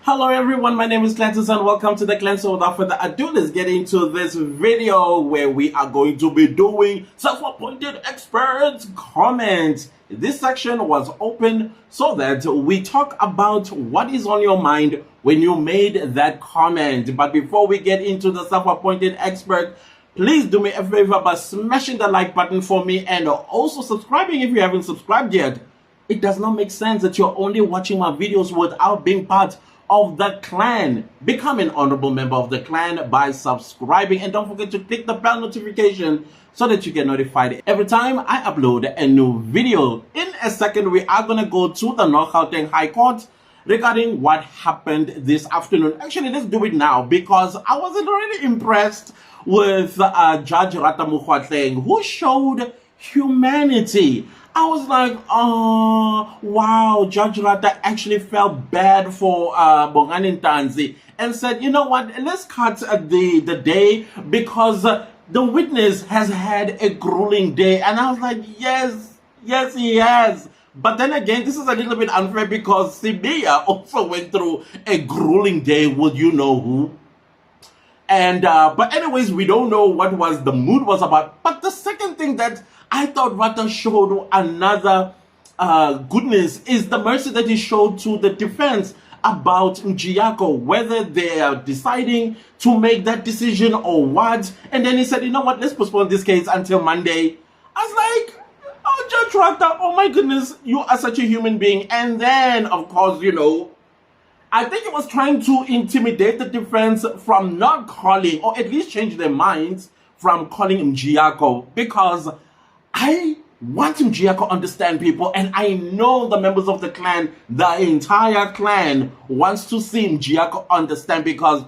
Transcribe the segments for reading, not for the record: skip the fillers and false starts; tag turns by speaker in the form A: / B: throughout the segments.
A: Hello everyone, my name is Clancy and welcome to the Clancy. Without further ado, let's get into this video where we are going to be doing self-appointed experts comments. This section was open so that we talk about what is on your mind when you made that comment. But before we get into the self-appointed expert, please do me a favor by smashing the like button for me and also subscribing if you haven't subscribed yet. It does not make sense that you're only watching my videos without being part of the clan. Become an honorable member of the clan by subscribing, and don't forget to click the bell notification so that you get notified every time I upload a new video. In a second, we are going to go to the North Gauteng High Court regarding what happened this afternoon. Actually, let's do it now because I wasn't really impressed with Judge Rata Mokgoatleng, who showed humanity. I was like, oh, wow, Judge Rata actually felt bad for Bongani Ntanzi and said, you know what, let's cut the day because the witness has had a grueling day. And I was like, yes, he has. But then again, this is a little bit unfair because Sibia also went through a grueling day with you know who. And but anyways, we don't know what was the mood was about. But the second thing that I thought Rata showed another goodness is the mercy that he showed to the defense about Njiyako, whether they are deciding to make that decision or what. And then he said, you know what, let's postpone this case until Monday. I was like, oh, Judge Rata, oh my goodness, you are such a human being. And then, of course, you know, I think he was trying to intimidate the defense from not calling, or at least change their minds from calling Njiyako, because I want Njiyako to understand people, and I know the members of the clan, the entire clan, wants to see Njiyako understand because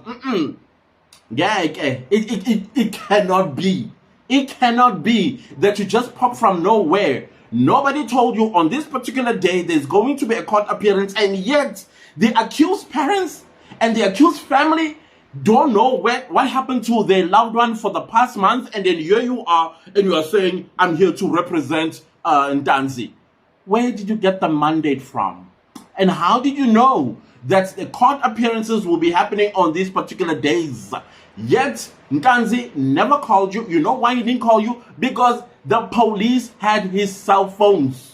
A: it cannot be. It cannot be that you just pop from nowhere. Nobody told you on this particular day there's going to be a court appearance, and yet the accused parents and the accused family don't know what happened to their loved one for the past month, and then here you are, and you are saying, I'm here to represent Ntanzi. Where did you get the mandate from? And how did you know that the court appearances will be happening on these particular days? Yet, Ntanzi never called you. You know why he didn't call you? Because the police had his cell phones.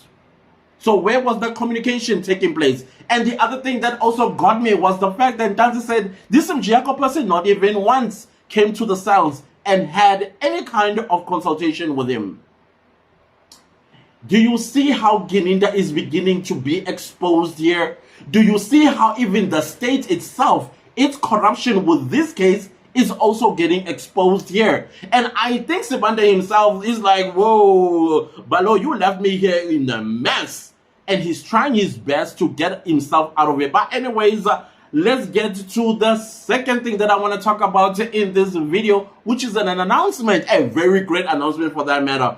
A: So where was the communication taking place? And the other thing that also got me was the fact that Ntanzi said this Njiyako person not even once came to the cells and had any kind of consultation with him. Do you see how Gininda is beginning to be exposed here? Do you see how even the state itself, its corruption with this case is also getting exposed here? And I think Sibanda himself is like, whoa, Balo, you left me here in a mess. And he's trying his best to get himself out of it. But anyways, let's get to the second thing that I want to talk about in this video, which is an announcement, a very great announcement for that matter.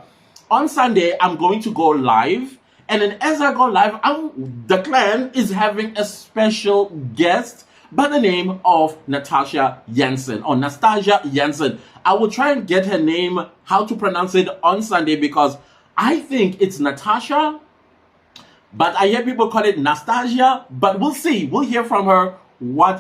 A: On Sunday, I'm going to go live. And then as I go live, the clan is having a special guest by the name of Nastasia Jensen. I will try and get her name, how to pronounce it on Sunday, because I think it's Natasha, but I hear people call it Nastasia. But we'll see. We'll hear from her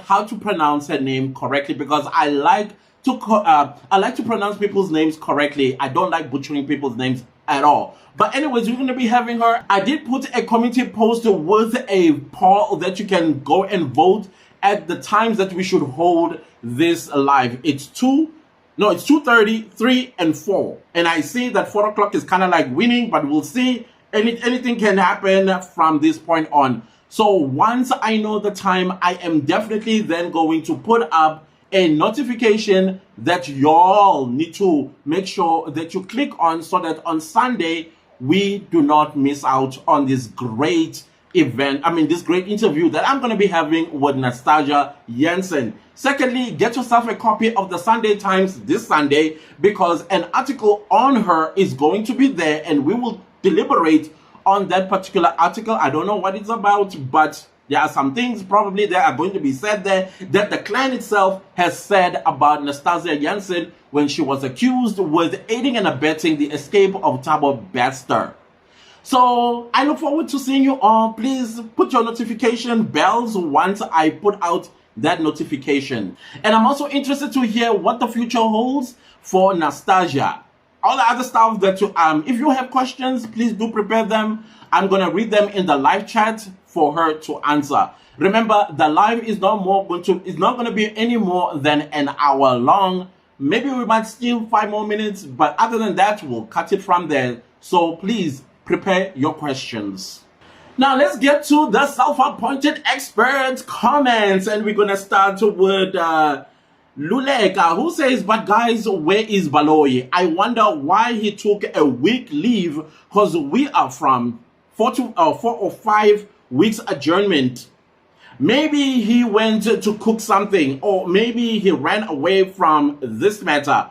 A: how to pronounce her name correctly, because I like to pronounce people's names correctly. I don't like butchering people's names at all. But anyways, we're going to be having her. I did put a community post with a poll that you can go and vote at the times that we should hold this live. It's 2:30, 3, and 4. And I see that 4 o'clock is kind of like winning, but we'll see. Anything can happen from this point on. So once I know the time, I am definitely then going to put up a notification that y'all need to make sure that you click on, so that on Sunday we do not miss out on this great event. This great interview that I'm going to be having with Nastasia Jensen. Secondly, get yourself a copy of the Sunday Times this Sunday, because an article on her is going to be there, and we will deliberate on that particular article. I don't know what it's about, but there are some things probably that are going to be said there that the clan itself has said about Nastasia Jensen when she was accused with aiding and abetting the escape of Thabo Bester. So I look forward to seeing you all. Please put your notification bells once I put out that notification. And I'm also interested to hear what the future holds for Nastasia. All the other stuff that you, if you have questions, please do prepare them. I'm going to read them in the live chat for her to answer. Remember, the live is not going to be any more than an hour long. Maybe we might steal 5 more minutes, but other than that, we'll cut it from there. So please prepare your questions. Now let's get to the self-appointed expert comments, and we're gonna start with Luleka, who says, "But guys, where is Baloyi? I wonder why he took a week leave, because we are from 4 or 5 weeks adjournment. Maybe he went to cook something, or maybe he ran away from this matter.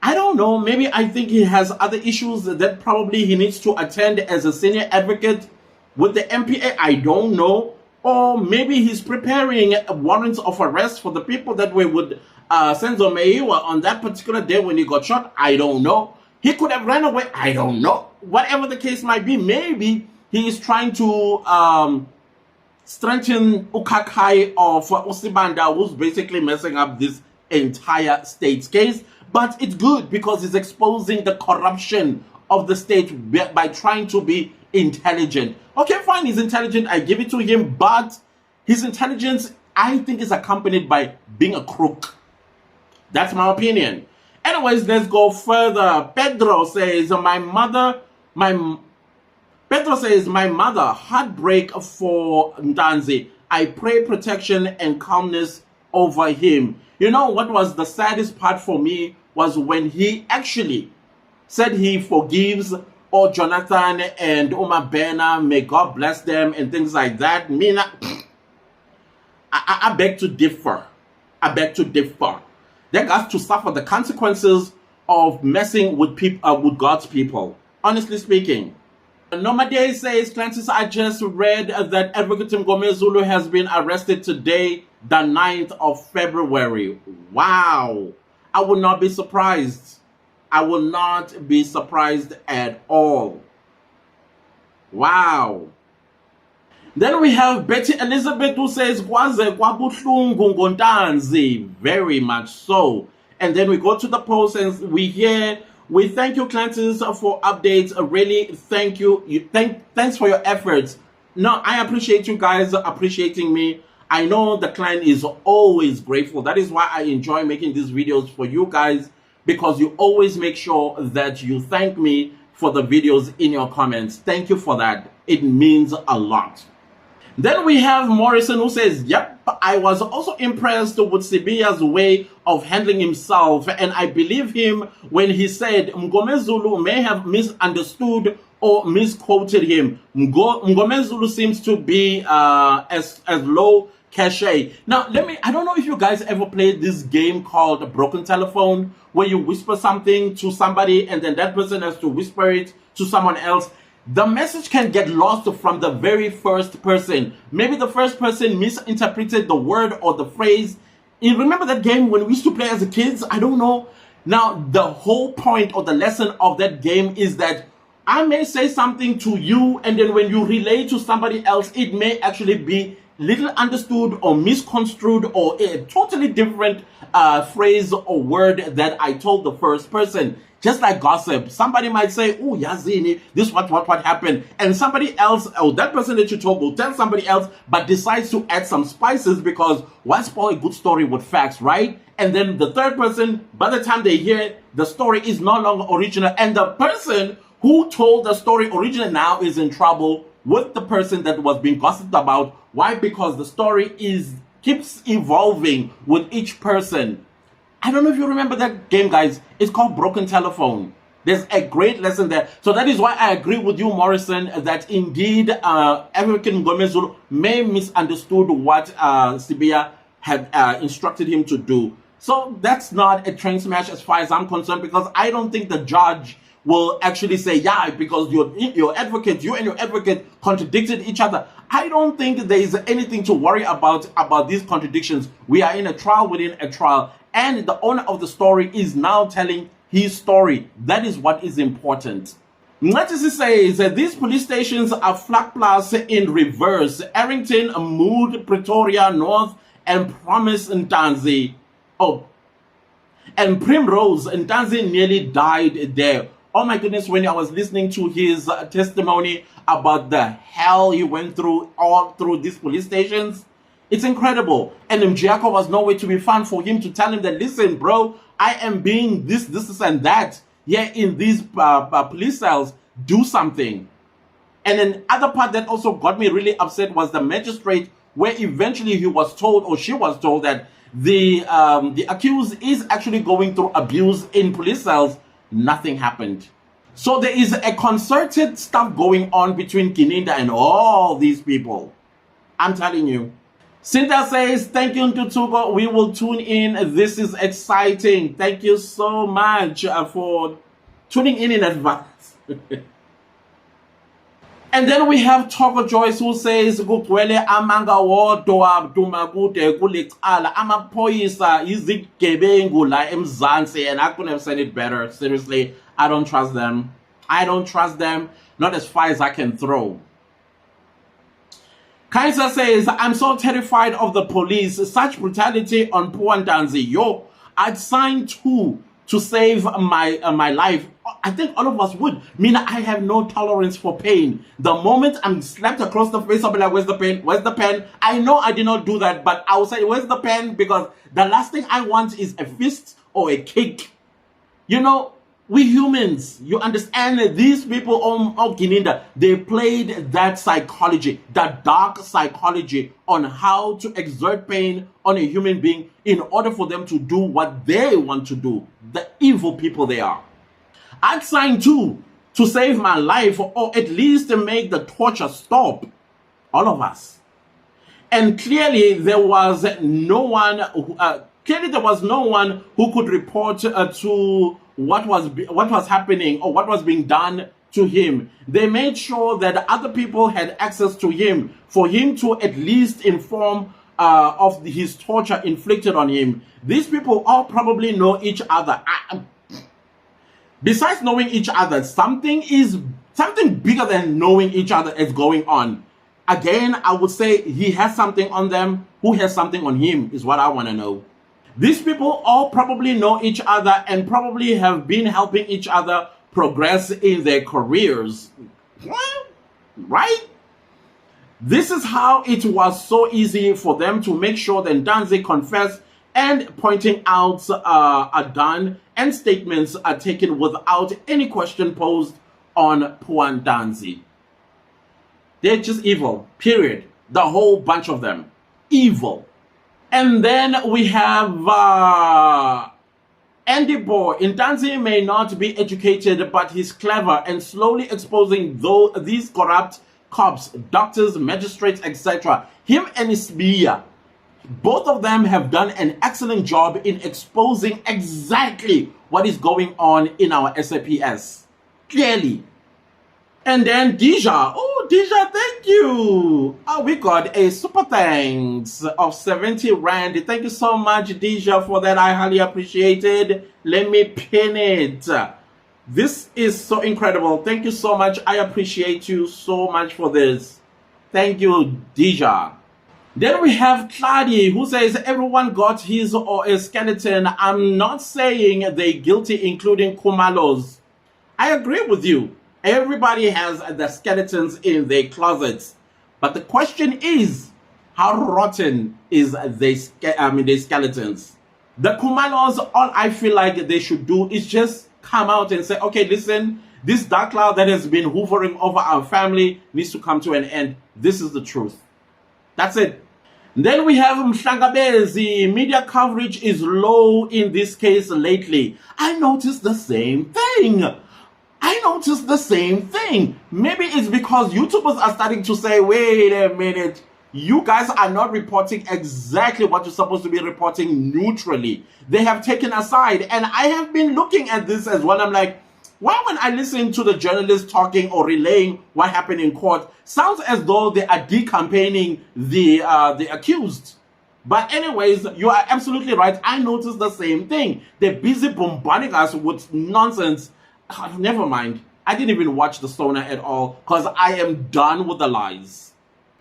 A: I don't know. Maybe I think he has other issues that probably he needs to attend as a senior advocate with the MPA. I don't know. Or maybe he's preparing warrants of arrest for the people that were with Senzo Meiwa on that particular day when he got shot. I don't know. He could have ran away. I don't know. Whatever the case might be, maybe he is trying to strengthen Ukakai of Usibanda, who's basically messing up this entire state's case. But it's good because it's exposing the corruption of the state by trying to be intelligent. Okay, fine, he's intelligent, I give it to him, but his intelligence, I think, is accompanied by being a crook. That's my opinion. Anyways, let's go further. Pedro says, my mother, heartbreak for Ntanzi. I pray protection and calmness over him. You know what was the saddest part for me was when he actually said he forgives all Jonathan and Uma Bena, may God bless them, and things like that. Mina, I beg to differ. I beg to differ. They got to suffer the consequences of messing with people, with God's people. Honestly speaking. Nomade says, Clancy, I just read that Advocate Ngomezulu has been arrested today, the 9th of February. Wow. I will not be surprised. I will not be surprised at all. Wow. Then we have Betty Elizabeth who says, very much so. And then we go to the post and we thank you, Clancy, for updates. Really, thank you. Thanks for your efforts. No, I appreciate you guys appreciating me. I know the client is always grateful. That is why I enjoy making these videos for you guys, because you always make sure that you thank me for the videos in your comments. Thank you for that. It means a lot. Then we have Morrison who says, yep, I was also impressed with Sibiya's way of handling himself, and I believe him when he said Mngomezulu may have misunderstood or misquoted him. Mngomezulu seems to be as low cachet. Now, I don't know if you guys ever played this game called Broken Telephone, where you whisper something to somebody and then that person has to whisper it to someone else. The message can get lost from the very first person. Maybe the first person misinterpreted the word or the phrase. You remember that game when we used to play as kids? I don't know. Now, the whole point or the lesson of that game is that I may say something to you, and then when you relay to somebody else, it may actually be little understood or misconstrued or a totally different phrase or word that I told the first person. Just like gossip, somebody might say, oh, Yazini, this what happened, and somebody else, or that person that you told will tell somebody else, but decides to add some spices because why spoil a good story with facts, right? And then the third person, by the time they hear it, the story is no longer original, and the person who told the story originally now is in trouble with the person that was being gossiped about. Why? Because the story keeps evolving with each person. I don't know if you remember that game, guys. It's called Broken Telephone. There's a great lesson there. So that is why I agree with you, Morrison, that indeed African Ngomezulu may misunderstood what Sibiya had instructed him to do. So that's not a train smash as far as I'm concerned, because I don't think the judge will actually say, yeah, because you and your advocate contradicted each other. I don't think there is anything to worry about these contradictions. We are in a trial within a trial, and the owner of the story is now telling his story. That is what is important. Ngatisi says these police stations are Flag Plus in reverse. Arrington, Mood, Pretoria North, and Promise Ntanzi. Oh, and Primrose Ntanzi nearly died there. Oh my goodness, when I was listening to his testimony about the hell he went through all through these police stations, it's incredible. And Mjiako was nowhere to be found for him to tell him that, listen, bro, I am being this, and that here in these police cells. Do something. And then other part that also got me really upset was the magistrate, where eventually he was told, or she was told, that the accused is actually going through abuse in police cells. Nothing happened. So there is a concerted stuff going on between Gininda and all these people. I'm telling you. Cynthia says, thank you, Ntutuko. We will tune in. This is exciting. Thank you so much for tuning in advance. And then we have Toko Joyce, who says, Kugcwele amanga wodwa dumakude kulicala amaphoyisa izigebengu la eMzansi, and I couldn't have said it better. Seriously, I don't trust them. I don't trust them, not as far as I can throw. Kaiser says, I'm so terrified of the police. Such brutality on poor Ntanzi. Yo, I'd sign too to save my life. I think all of us would. Meaning, I have no tolerance for pain. The moment I'm slapped across the face, I'll be like, where's the pen? Where's the pen? I know I did not do that, but I'll say, where's the pen? Because the last thing I want is a fist or a kick. You know, we humans, you understand, these people on Gininda, they played that psychology, that dark psychology on how to exert pain on a human being in order for them to do what they want to do. The evil people they are. I'd sign too to save my life, or at least to make the torture stop. All of us. And clearly there was no one who could report to what was happening or what was being done to him. They made sure that other people had access to him for him to at least inform of his torture inflicted on him. These people all probably know each other. Besides knowing each other, something bigger than knowing each other is going on. Again, I would say he has something on them. Who has something on him is what I want to know. These people all probably know each other and probably have been helping each other progress in their careers. Right? This is how it was so easy for them to make sure that Ntanzi confessed, and pointing out are done and statements are taken without any question posed on poor Ntanzi. They're just evil, period. The whole bunch of them. Evil. And then we have Andy Boy. Ntanzi may not be educated, but he's clever and slowly exposing these corrupt cops, doctors, magistrates, etc. Him and Isbia, both of them have done an excellent job in exposing exactly what is going on in our SAPS. Clearly. And then Deja. Oh, Deja, thank you. Oh, we got a super thanks of 70 Rand. Thank you so much, Deja, for that. I highly appreciate it. Let me pin it. This is so incredible. Thank you so much. I appreciate you so much for this. Thank you, Deja. Then we have Claudia, who says everyone got his or a skeleton. I'm not saying they're guilty, including Kumalos. I agree with you. Everybody has the skeletons in their closets. But the question is, how rotten is their skeletons? The Kumalos, all I feel like they should do is just come out and say, okay, listen, this dark cloud that has been hovering over our family needs to come to an end. This is the truth. That's it. Then we have Mhlangabezi. Media coverage is low in this case lately. I noticed the same thing. Maybe it's because YouTubers are starting to say, wait a minute, you guys are not reporting exactly what you're supposed to be reporting neutrally. They have taken aside. And I have been looking at this as well. I'm like, why when I listen to the journalists talking or relaying what happened in court, sounds as though they are decampaigning the accused. But anyways, you are absolutely right. I noticed the same thing. They're busy bombarding us with nonsense. Never mind. I didn't even watch the Sona at all because I am done with the lies.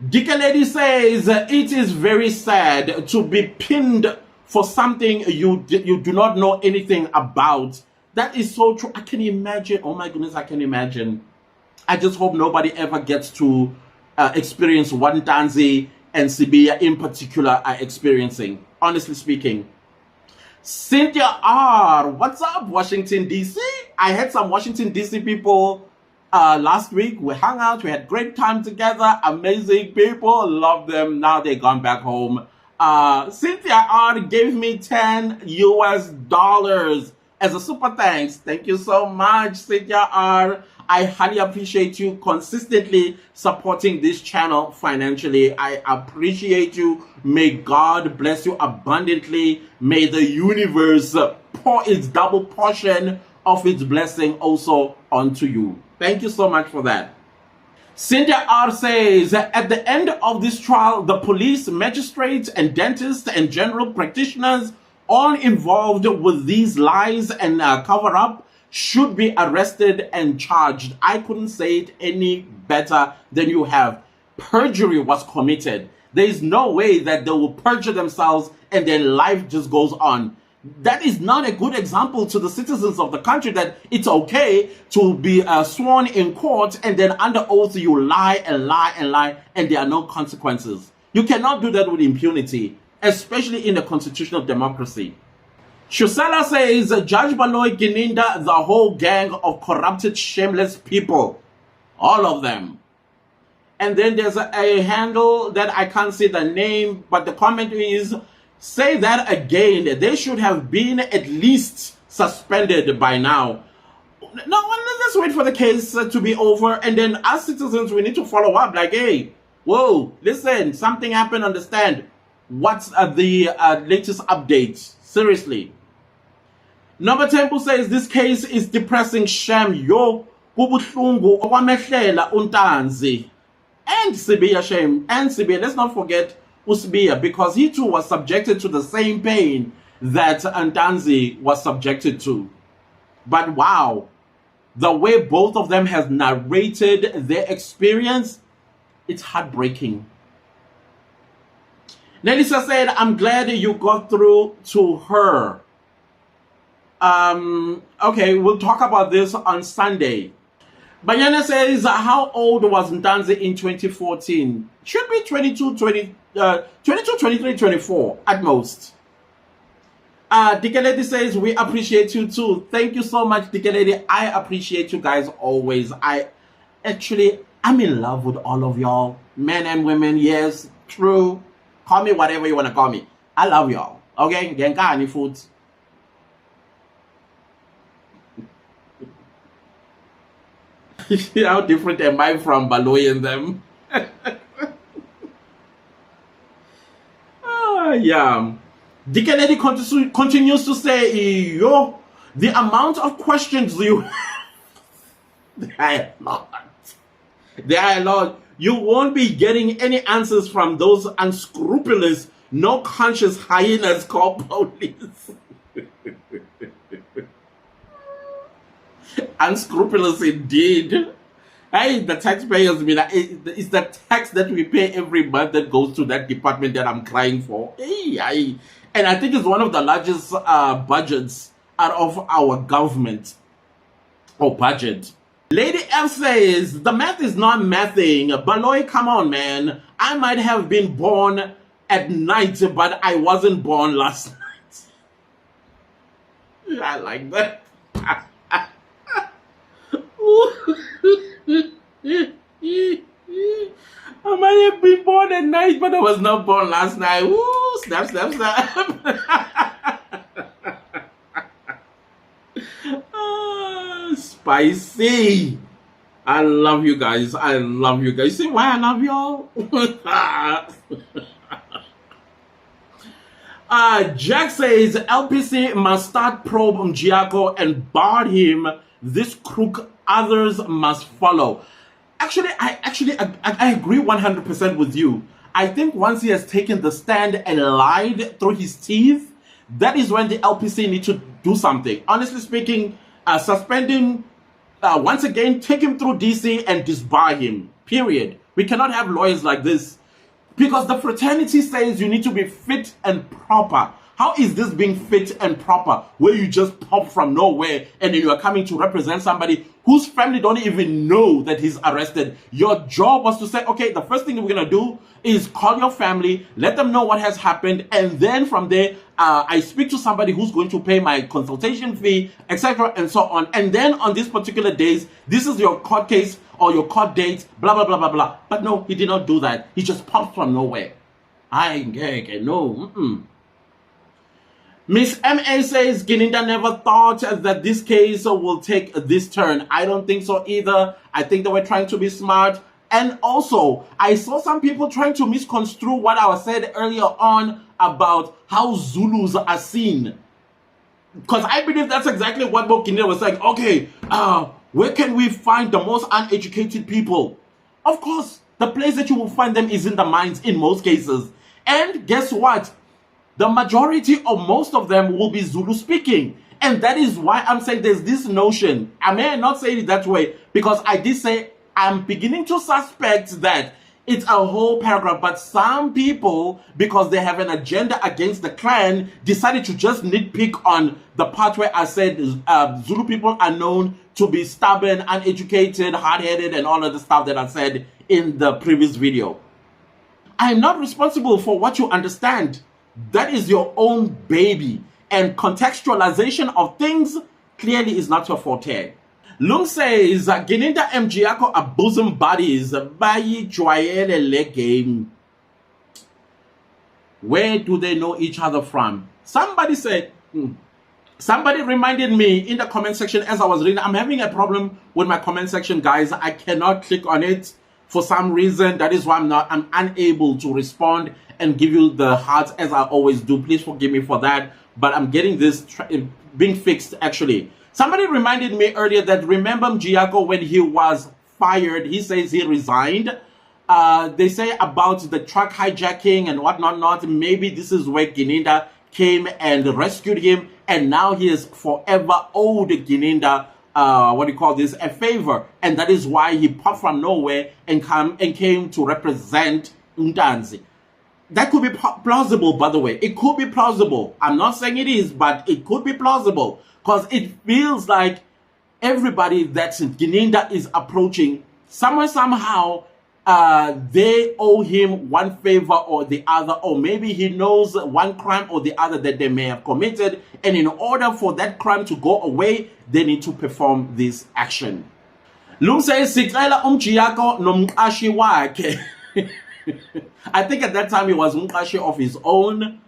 A: Dika Lady says, it is very sad to be pinned for something you do not know anything about. That is so true. I can imagine. Oh my goodness, I can imagine. I just hope nobody ever gets to experience what Ntanzi and Sibiya in particular are experiencing, honestly speaking. Cynthia R, what's up, Washington, D.C.? I had some Washington, D.C. people last week. We hung out. We had great time together. Amazing people. Love them. Now they're gone back home. Cynthia R gave me $10 US as a super thanks. Thank you so much, Cynthia R. I highly appreciate you consistently supporting this channel financially. I appreciate you. May God bless you abundantly. May the universe pour its double portion of its blessing also onto you. Thank you so much for that. Cynthia R says, at the end of this trial, the police, magistrates, and dentists and general practitioners all involved with these lies and cover-up should be arrested and charged. I couldn't say it any better than you have. Perjury was committed. There is no way that they will perjure themselves and their life just goes on. That is not a good example to the citizens of the country that it's okay to be sworn in court and then under oath you lie and lie and lie and there are no consequences. You cannot do that with impunity, especially in a constitutional democracy. Shusela says, Judge Baloyi, Gininda, the whole gang of corrupted, shameless people. All of them. And then there's a handle that I can't see the name, but the comment is, say that again. They should have been at least suspended by now. No, let's wait for the case to be over. And then as citizens, we need to follow up. Like, hey, whoa, listen, something happened, understand. What's the latest updates? Seriously. Number Temple says this case is depressing. Sham yo kubuhlungu okwamehlela uNtanzi and Sibiya. Shame and Sibiya. Let's not forget Usibiya, because he too was subjected to the same pain that Ntanzi was subjected to. But wow, the way both of them has narrated their experience, it's heartbreaking. Nelisa said, I'm glad you got through to her. Okay, we'll talk about this on Sunday. Banyana says, how old was Ntanzi in 2014? Should be 22, 23, 24 at most. Dikeledi says, we appreciate you too. Thank you so much, Dikeledi. I appreciate you guys always. I'm in love with all of y'all. Men and women, yes, true. Call me whatever you want to call me. I love y'all. Okay? Genkani food. How different am I from Baloyi and them? Yeah. Dikeledi continues to say, yo, the amount of questions you there are a lot. You won't be getting any answers from those unscrupulous, no conscience hyenas called police. Unscrupulous indeed. Hey, the taxpayers, it's the tax that we pay every month that goes to that department that I'm crying for. Hey, and I think it's one of the largest budgets out of our government or budget. Lady F says, the math is not mathing. Baloyi, come on, man. I might have been born at night, but I wasn't born last night. I like that. I might have been born at night, but I was not born last night. Ooh, snap, snap, snap. Spicy. I love you guys. I love you guys. See why I love y'all? Jack says LPC must start probe Mjiako and bar him. This crook, others must follow. Actually, I agree 100% with you. I think once he has taken the stand and lied through his teeth, that is when the LPC need to do something. Honestly speaking, suspending once again, take him through DC and disbar him. Period. We cannot have lawyers like this. Because the fraternity says you need to be fit and proper. How is this being fit and proper where you just pop from nowhere and then you are coming to represent somebody whose family don't even know that he's arrested? Your job was to say, okay, the first thing we're going to do is call your family, let them know what has happened, and then from there, I speak to somebody who's going to pay my consultation fee, etc., and so on. And then on these particular days, this is your court case or your court date, blah, blah, blah, blah, blah. But no, he did not do that. He just popped from nowhere. No. Miss M.A. says, Gininda never thought that this case will take this turn. I don't think so either. I think they were trying to be smart. And also, I saw some people trying to misconstrue what I said earlier on about how Zulus are seen. Because I believe that's exactly what Gininda was saying. Okay, where can we find the most uneducated people? Of course, the place that you will find them is in the mines in most cases. And guess what? The majority of most of them will be Zulu speaking. And that is why I'm saying there's this notion. I may not say it that way because I did say I'm beginning to suspect that it's a whole paragraph, but some people, because they have an agenda against the clan, decided to just nitpick on the part where I said Zulu people are known to be stubborn, uneducated, hard-headed, and all of the stuff that I said in the previous video. I'm not responsible for what you understand. That is your own baby. And contextualization of things clearly is not your forte. Lung says, Gininda Mjiako are bosom buddies. Bayi joyele le game. Where do they know each other from? Somebody said, somebody reminded me in the comment section as I was reading. I'm having a problem with my comment section, guys. I cannot click on it for some reason. That is why I'm unable to respond and give you the hearts as I always do. Please forgive me for that. But I'm getting this being fixed actually. Somebody reminded me earlier that remember Mjiako when he was fired, he says he resigned. They say about the truck hijacking and whatnot. Maybe this is where Gininda came and rescued him. And now he is forever owed Gininda, a favor. And that is why he popped from nowhere and came to represent Ntanzi. That could be plausible, by the way. It could be plausible. I'm not saying it is, but it could be plausible. Because it feels like everybody that Gininda is approaching, somehow, they owe him one favor or the other, or maybe he knows one crime or the other that they may have committed, and in order for that crime to go away, they need to perform this action. Lung says, Sikela Mjiako nomqashi wakhe. I think at that time he was umqashi of his own,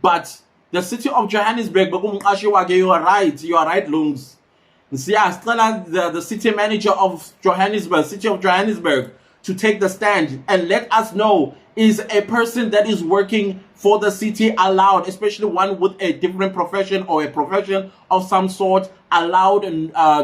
A: but the city of Johannesburg, you are right, Lungs. The city manager of Johannesburg, city of Johannesburg, to take the stand and let us know, is a person that is working for the city allowed, especially one with a different profession or a profession of some sort, allowed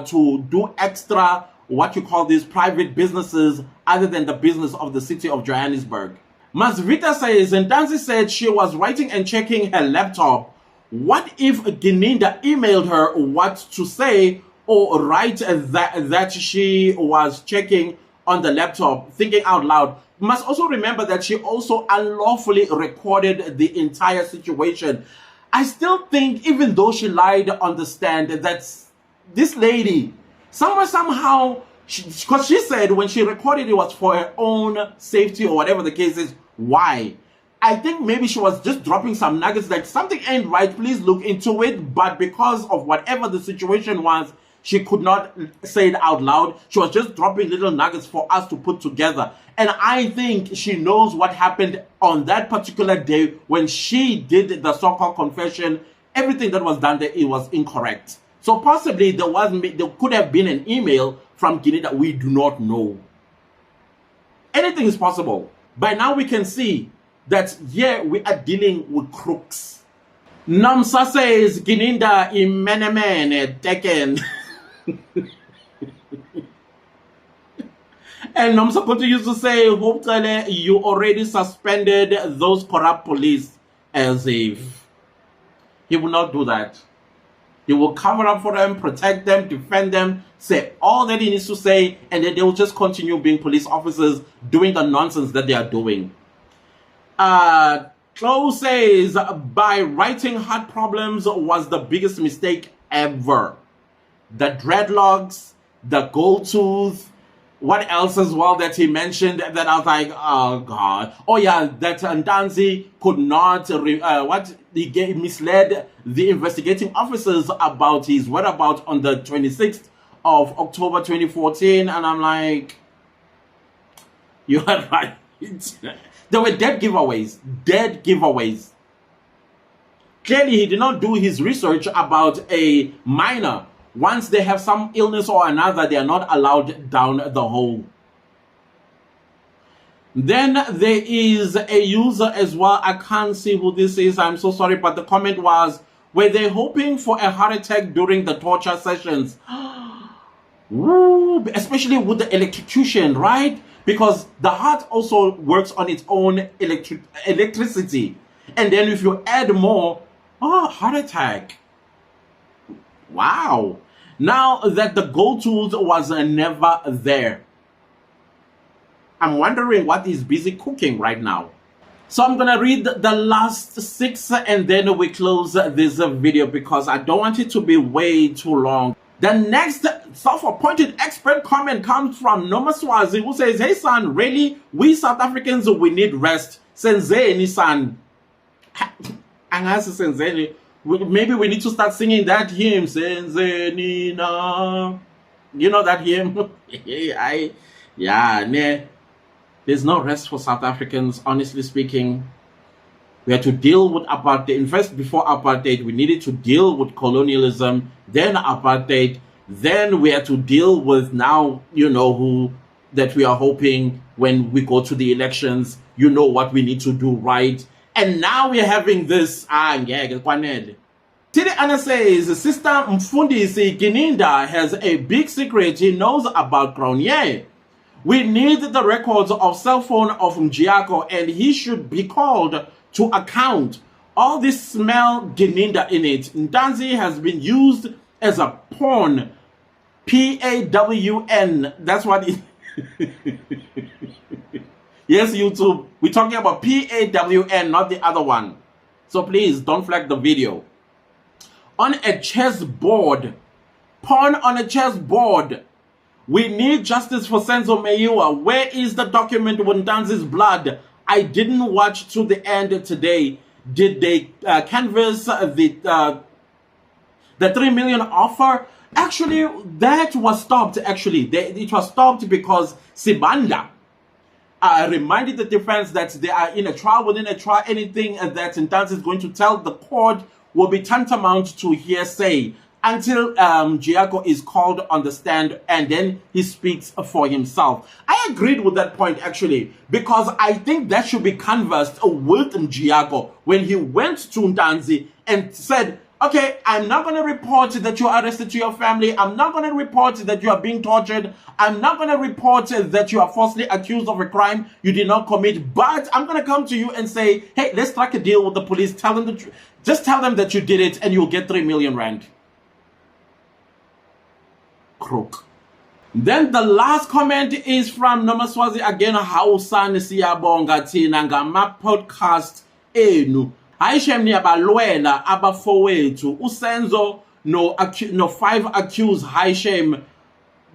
A: to do extra, what you call these private businesses other than the business of the city of Johannesburg. Masvita says, Ntanzi said she was writing and checking her laptop. What if Gininda emailed her what to say or write that she was checking on the laptop, thinking out loud? You must also remember that she also unlawfully recorded the entire situation. I still think, even though she lied on the stand, that this lady, somehow, because she said when she recorded it was for her own safety or whatever the case is. Why? I think maybe she was just dropping some nuggets like something ain't right, please look into it. But because of whatever the situation was, she could not say it out loud. She was just dropping little nuggets for us to put together. And I think she knows what happened on that particular day when she did the so-called confession. Everything that was done there, it was incorrect. So possibly there could have been an email from Gininda. We do not know. Anything is possible. By now we can see that, yeah, we are dealing with crooks. Namsa says, Gininda imenemene teken. And Namsa continues to say, hopefully you already suspended those corrupt police, as if he will not do that. He will cover up for them, protect them, defend them, say all that he needs to say, and then they will just continue being police officers doing the nonsense that they are doing. Chloe says, by writing heart problems was the biggest mistake ever. The dreadlocks, the gold tooth, what else as well that he mentioned that I was like, oh God. Oh yeah, that Ntanzi could not, he misled the investigating officers about his whereabouts on the 26th of October 2014. And I'm like, you are right. There were dead giveaways. Dead giveaways. Clearly, he did not do his research about a minor. Once they have some illness or another, they are not allowed down the hole. Then there is a user as well. I can't see who this is. I'm so sorry. But the comment was, were they hoping for a heart attack during the torture sessions? Ooh, especially with the electrocution, right? Because the heart also works on its own electricity. And then if you add more, heart attack. Wow. Now that the gold tooth was never there, I'm wondering what he's busy cooking right now. So I'm going to read the last 6 and then we close this video because I don't want it to be way too long. The next self-appointed expert comment comes from Nomaswazi, who says, hey son, really? We South Africans, we need rest. Senzeni son. Angasi Senzeni. Maybe we need to start singing that hymn. Senzenina. You know that hymn? There's no rest for South Africans, honestly speaking. We had to deal with apartheid. First, before apartheid, we needed to deal with colonialism, then apartheid, then we had to deal with now, you know, who that we are hoping when we go to the elections, you know what we need to do, right? And now we're having this, Tiri Anna says, Sister Mfundisi Gininda has a big secret he knows about Cronje. We need the records of cell phone of Mjiako and he should be called to account. All this smell Gininda in it. Ntanzi has been used as a pawn. P-A-W-N. That's what it Yes, YouTube. We're talking about P-A-W-N, not the other one. So please don't flag the video. On a chessboard. Pawn on a chessboard. We need justice for Senzo Meyiwa. Where is the document with Ntanzi's blood? I didn't watch to the end today. Did they canvass the 3 million offer? Actually, that was stopped. Actually, it was stopped because Sibanda reminded the defense that they are in a trial within a trial. Anything that Ntanzi is going to tell the court will be tantamount to hearsay until Giako is called on the stand and then he speaks for himself. I agreed with that point actually, because I think that should be canvassed with Giako when he went to Ntanzi and said, okay, I'm not going to report that you are arrested to your family. I'm not going to report that you are being tortured. I'm not going to report that you are falsely accused of a crime you did not commit. But I'm going to come to you and say, hey, let's strike a deal with the police. Tell them the truth. Just tell them that you did it and you'll get 3 million rand. Crook. Then the last comment is from Nomaswazi again. Hausan siyabonga thina ngama podcast enu. Haishem ni abalwela abafowethu usenzo no 5 accused Haishem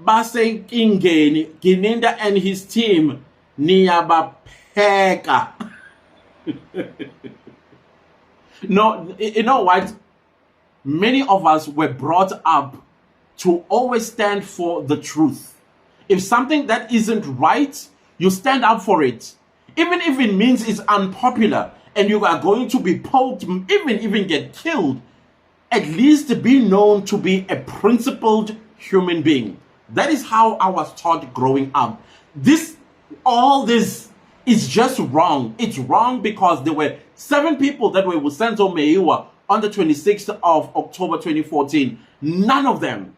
A: basenkingeni. Gininda and his team niyabapheka. No, you know what? Many of us were brought up to always stand for the truth. If something that isn't right, you stand up for it. Even if it means it's unpopular and you are going to be poked, even get killed, at least be known to be a principled human being. That is how I was taught growing up. All this is just wrong. It's wrong because there were 7 people that were with Senzo Meyiwa on the 26th of October 2014. None of them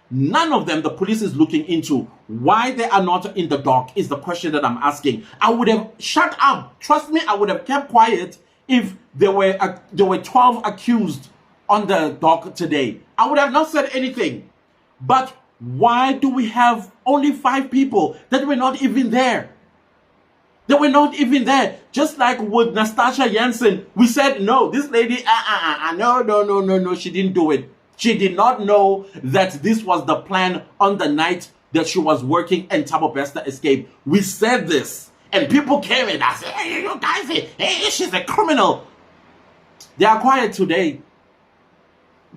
A: the police is looking into. Why they are not in the dock is the question that I'm asking. I would have shut up. Trust me, I would have kept quiet if there were 12 accused on the dock today, I would have not said anything. But why do we have only 5 people that were not even there? They were not even there. Just like with Nastasia Janssen, we said, no, this lady, no, she didn't do it. She did not know that this was the plan on the night that she was working and Thabo Bester escaped. We said this, and people came and said, hey, you guys, hey, she's a criminal. They are quiet today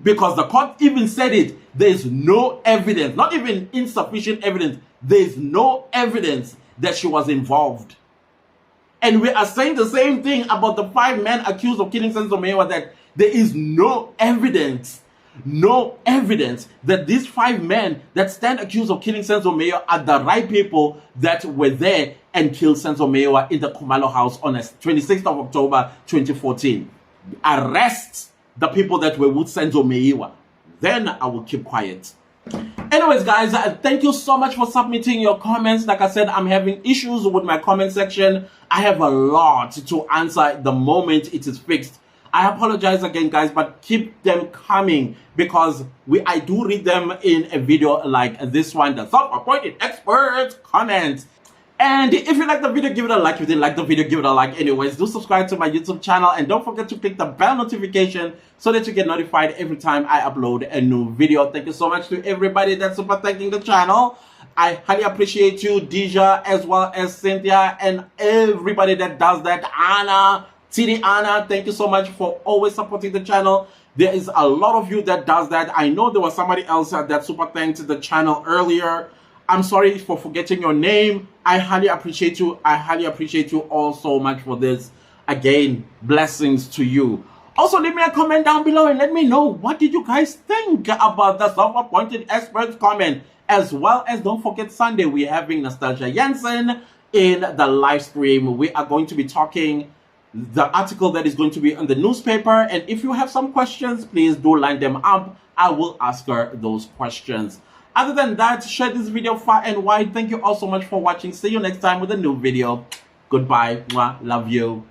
A: because the court even said it. There's no evidence, not even insufficient evidence. There's no evidence that she was involved. And we are saying the same thing about the 5 men accused of killing Senzo Meyiwa, that there is no evidence that these 5 men that stand accused of killing Senzo Meyiwa are the right people that were there and killed Senzo Meyiwa in the Khumalo house on the 26th of October 2014. Arrest the people that were with Senzo Meyiwa. Then I will keep quiet. Anyways, guys, thank you so much for submitting your comments. Like I said, I'm having issues with my comment section. I have a lot to answer the moment it is fixed. I apologize again, guys, but keep them coming because I do read them in a video like this one, the self-appointed expert comments. And if you like the video, give it a like. If you didn't like the video, give it a like. Anyways, do subscribe to my YouTube channel and don't forget to click the bell notification so that you get notified every time I upload a new video. Thank you so much to everybody that's super thanking the channel. I highly appreciate you, Deja, as well as Cynthia, and everybody that does that. Anna, TD Anna, thank you so much for always supporting the channel. There is a lot of you that does that. I know there was somebody else that super thanked the channel earlier. I'm sorry for forgetting your name. I highly appreciate you. I highly appreciate you all so much for this. Again, blessings to you. Also, leave me a comment down below and let me know what did you guys think about the self-appointed experts comment. As well as don't forget Sunday, we're having Nastasia Janssen in the live stream. We are going to be talking the article that is going to be in the newspaper. And if you have some questions, please do line them up. I will ask her those questions. Other than that, share this video far and wide. Thank you all so much for watching. See you next time with a new video. Goodbye. Mwah. Love you.